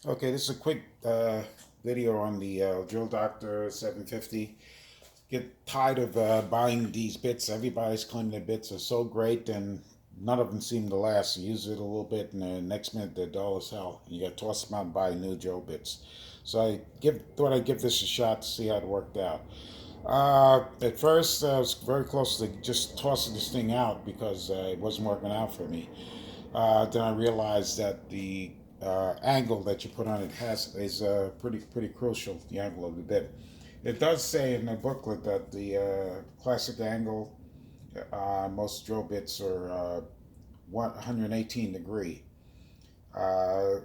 Okay, this is a quick video on the Drill Doctor 750. Get tired of buying these bits. Everybody's claiming their bits are so great and none of them seem to last. You use it a little bit and the next minute they're dull as hell. And you got to toss them out and buy new drill bits. So thought I'd give this a shot to see how it worked out. At first, I was very close to just tossing this thing out because it wasn't working out for me. Then I realized that the angle that you put on it has is pretty crucial. The angle of the bit. It does say in the booklet that the classic angle, most drill bits are 118 degree, uh,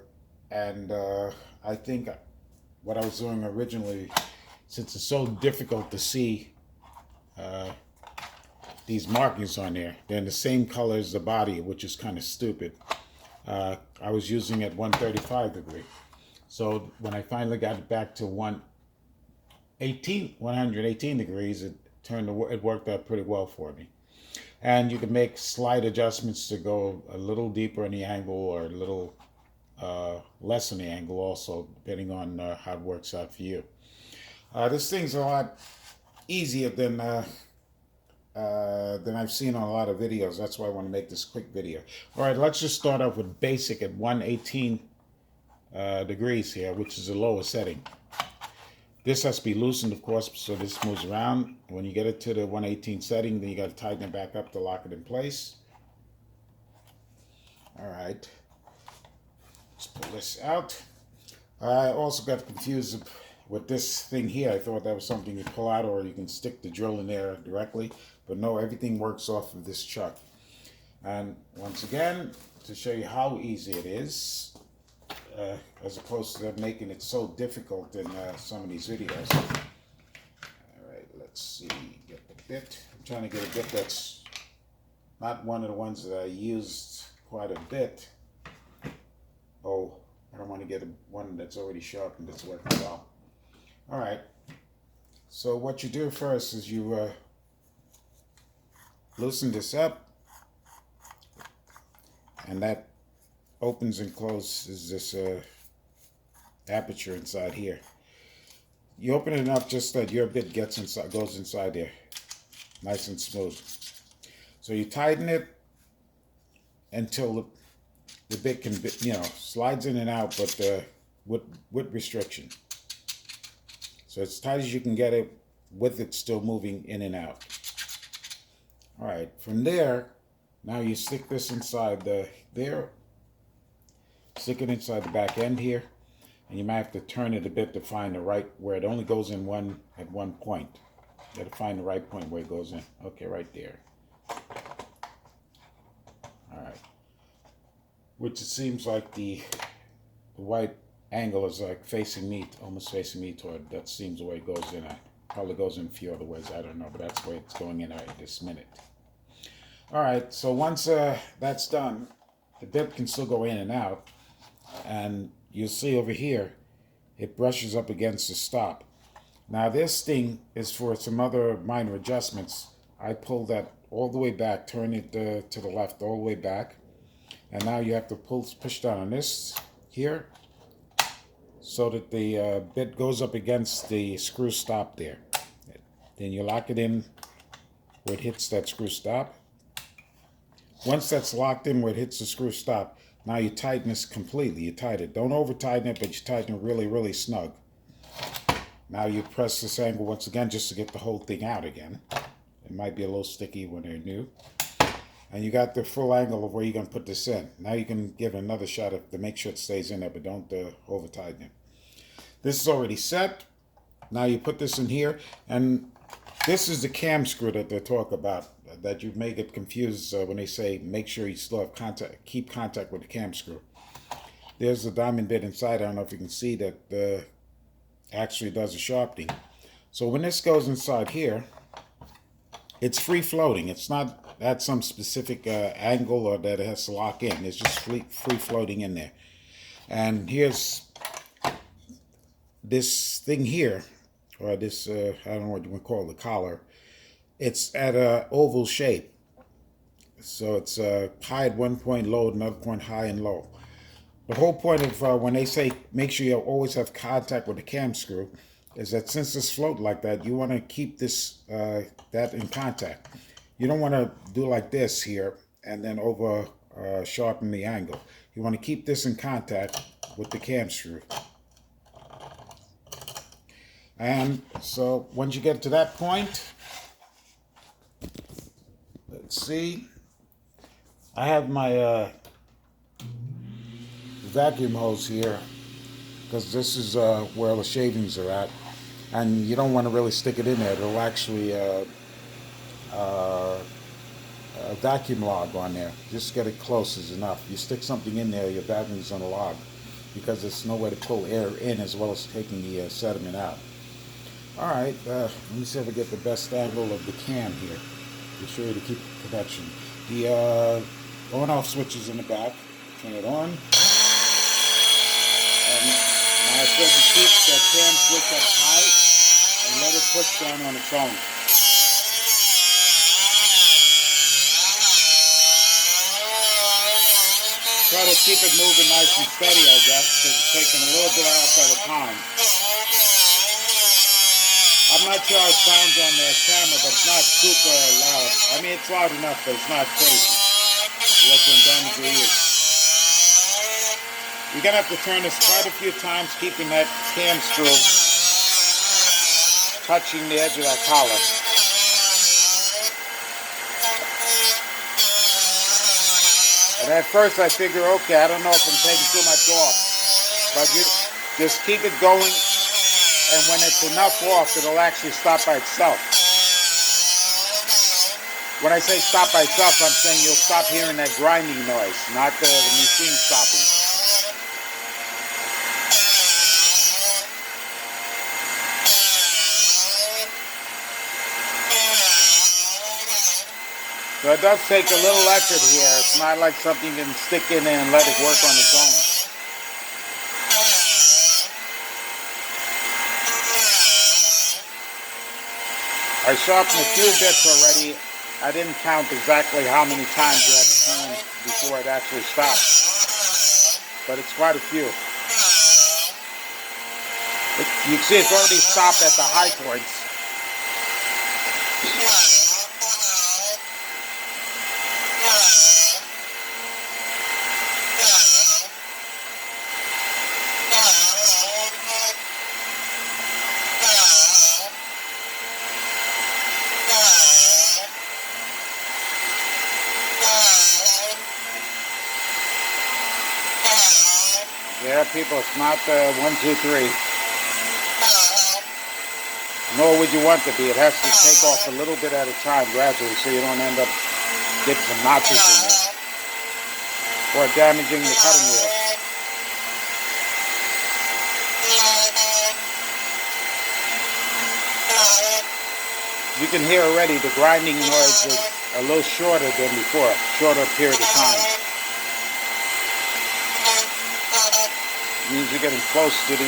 and I think what I was doing originally, since it's so difficult to see uh, these markings on there, they're in the same color as the body, which is kind of stupid. I was using it 135 degree. So when I finally got it back to 118 degrees, it worked out pretty well for me. And you can make slight adjustments to go a little deeper in the angle or a little less in the angle also, depending on how it works out for you. This thing's a lot easier than I've seen on a lot of videos. That's why I want to make this quick video. All right, let's just start off with basic at 118 degrees here, which is the lowest setting. This has to be loosened, of course, so this moves around. When you get it to the 118 setting, then you got to tighten it back up to lock it in place. All right, let's pull this out. I also got confused with this thing here. I thought that was something you pull out or you can stick the drill in there directly, but no, everything works off of this chuck. And once again, to show you how easy it is, as opposed to them making it so difficult in some of these videos. All right, let's see, get the bit. I'm trying to get a bit that's not one of the ones that I used quite a bit. Oh, I don't want to get one that's already sharpened that's working well. All right, so what you do first is you loosen this up, and that opens and closes this aperture inside here. You open it enough just that your bit goes inside there, nice and smooth. So you tighten it until the bit can, slides in and out, but with restriction. So as tight as you can get it, with it still moving in and out. All right, from there, now you stick this inside there, stick it inside the back end here, and you might have to turn it a bit to find the right, where it only goes in at one point. You got to find the right point where it goes in. Okay, right there. All right. Which it seems like the white angle is like facing me, almost facing me toward. That seems the way it goes in. It probably goes in a few other ways. I don't know, but that's the way it's going in right this minute. All right. So once that's done, the bit can still go in and out, and you'll see over here, it brushes up against the stop. Now this thing is for some other minor adjustments. I pull that all the way back, turn it to the left all the way back, and now you have to push down on this here so that the bit goes up against the screw stop there. Then you lock it in where it hits that screw stop. Once that's locked in where it hits the screw stop, now you tighten this completely. You tighten it. Don't over tighten it, but you tighten it really, really snug. Now you press this angle once again just to get the whole thing out again. It might be a little sticky when they're new. And you got the full angle of where you're going to put this in. Now you can give it another shot to make sure it stays in there, but don't over tighten it. This is already set. Now you put this in here, and this is the cam screw that they talk about, that you may get confused when they say make sure you still have contact, keep contact with the cam screw. There's the diamond bit inside. I don't know if you can see that actually does the sharpening. So when this goes inside here, it's free floating. It's not at some specific angle or that it has to lock in. It's just free floating in there. And here's this thing here, or this, I don't know what you want to call it, the collar. It's at an oval shape. So it's high at one point, low at another point, high and low. The whole point of when they say make sure you always have contact with the cam screw is that since it's float like that, you want to keep this that in contact. You don't want to do like this here and then over sharpen the angle. You want to keep this in contact with the cam screw. And so once you get to that point, let's see, I have my vacuum hose here because this is where the shavings are at, and you don't want to really stick it in there. It'll actually a vacuum log on there. Just get it close is enough. You stick something in there, your vacuum's gonna log because there's nowhere to pull air in as well as taking the sediment out. All right, let me see if I get the best angle of the cam here. Be sure to keep the connection. The on-off switch is in the back. Turn it on. And I said to keep the cam switch up high and let it push down on its own. Try to keep it moving nice and steady, I guess, because it's taking a little bit off at a time. I'm not sure how it sounds on the camera, but it's not super loud. I mean, it's loud enough, but it's not crazy. That's what damage your ears. You're going to have to turn this quite a few times, keeping that cam screw touching the edge of that collar. And at first I figure, okay, I don't know if I'm taking too much off. But you just keep it going, and when it's enough off, it'll actually stop by itself. When I say stop by itself, I'm saying you'll stop hearing that grinding noise, not the machine stopping. So it does take a little effort here. It's not like something you can stick in there and let it work on its own. I sharpened a few bits already. I didn't count exactly how many times you had to turn before it actually stopped. But it's quite a few. You can see it's already stopped at the high points. Yeah, people, it's not 1, 2, 3. Nor would you want to be. It has to take off a little bit at a time gradually so you don't end up getting some notches in there or damaging the cutting wheel. You can hear already the grinding noise is a little shorter than before, shorter period of time. Means you're getting close to the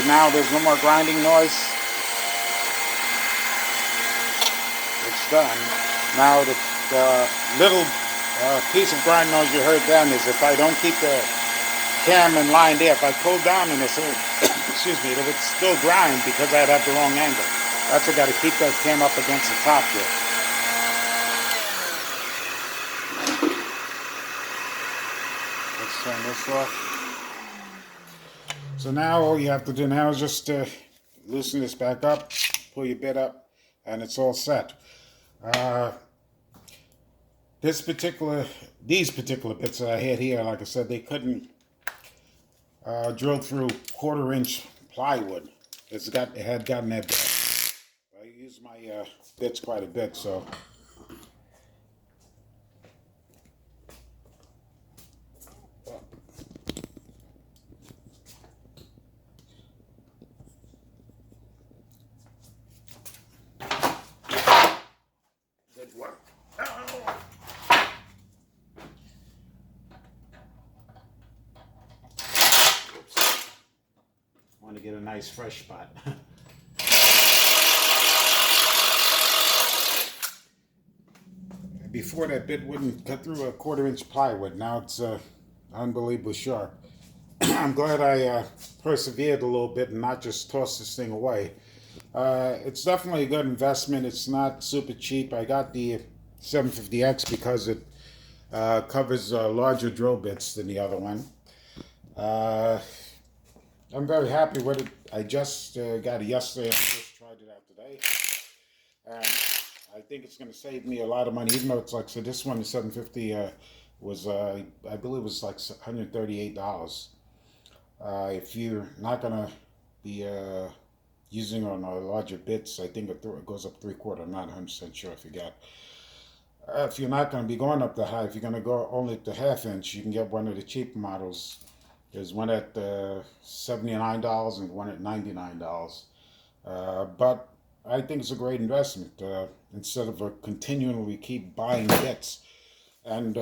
now there's no more grinding noise. It's done. Now the little piece of grind noise you heard then is if I don't keep the cam in line there, if I pull down in this, excuse me, it would still grind because I'd have the wrong angle. That's why I got to keep that cam up against the top here. Let's turn this off. So now all you have to do now is just loosen this back up, pull your bit up, and it's all set. Uh, these particular bits that I had here, like I said, they couldn't drill through 1/4 inch plywood. It had gotten that bad. I use my bits quite a bit, so. Good work. Want to get a nice fresh spot. Before, that bit wouldn't cut through a 1/4 inch plywood. Now it's unbelievably sharp. I'm glad I persevered a little bit and not just tossed this thing away. It's definitely a good investment. It's not super cheap. I got the 750X because it covers larger drill bits than the other one. I'm very happy with it. I just got it yesterday. I just tried it out today. And I think it's going to save me a lot of money, even though it's like, so this one, the 750, was, I believe it was like $138. If you're not going to be using on larger bits, I think it goes up 3/4. I'm not 100% sure. I forgot. If you're not going to be going up the high, if you're going to go only to 1/2 inch, you can get one of the cheap models. There's one at $79 and one at $99. But I think it's a great investment instead of continually keep buying bits. And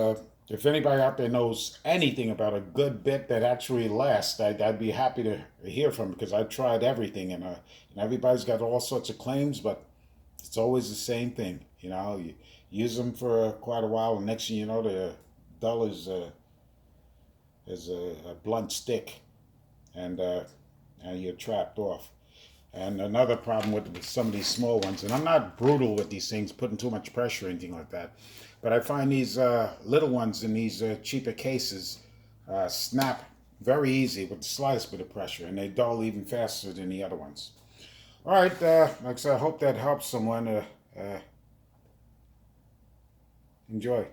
if anybody out there knows anything about a good bit that actually lasts, I'd be happy to hear from, because I've tried everything, and everybody's got all sorts of claims, but it's always the same thing. You use them for quite a while, and next thing you know, they're dull as a blunt stick, and you're trapped off. And another problem with some of these small ones, and I'm not brutal with these things, putting too much pressure or anything like that, but I find these little ones in these cheaper cases snap very easy with the slightest bit of pressure, and they dull even faster than the other ones. All right, like I said, I hope that helps someone. Enjoy.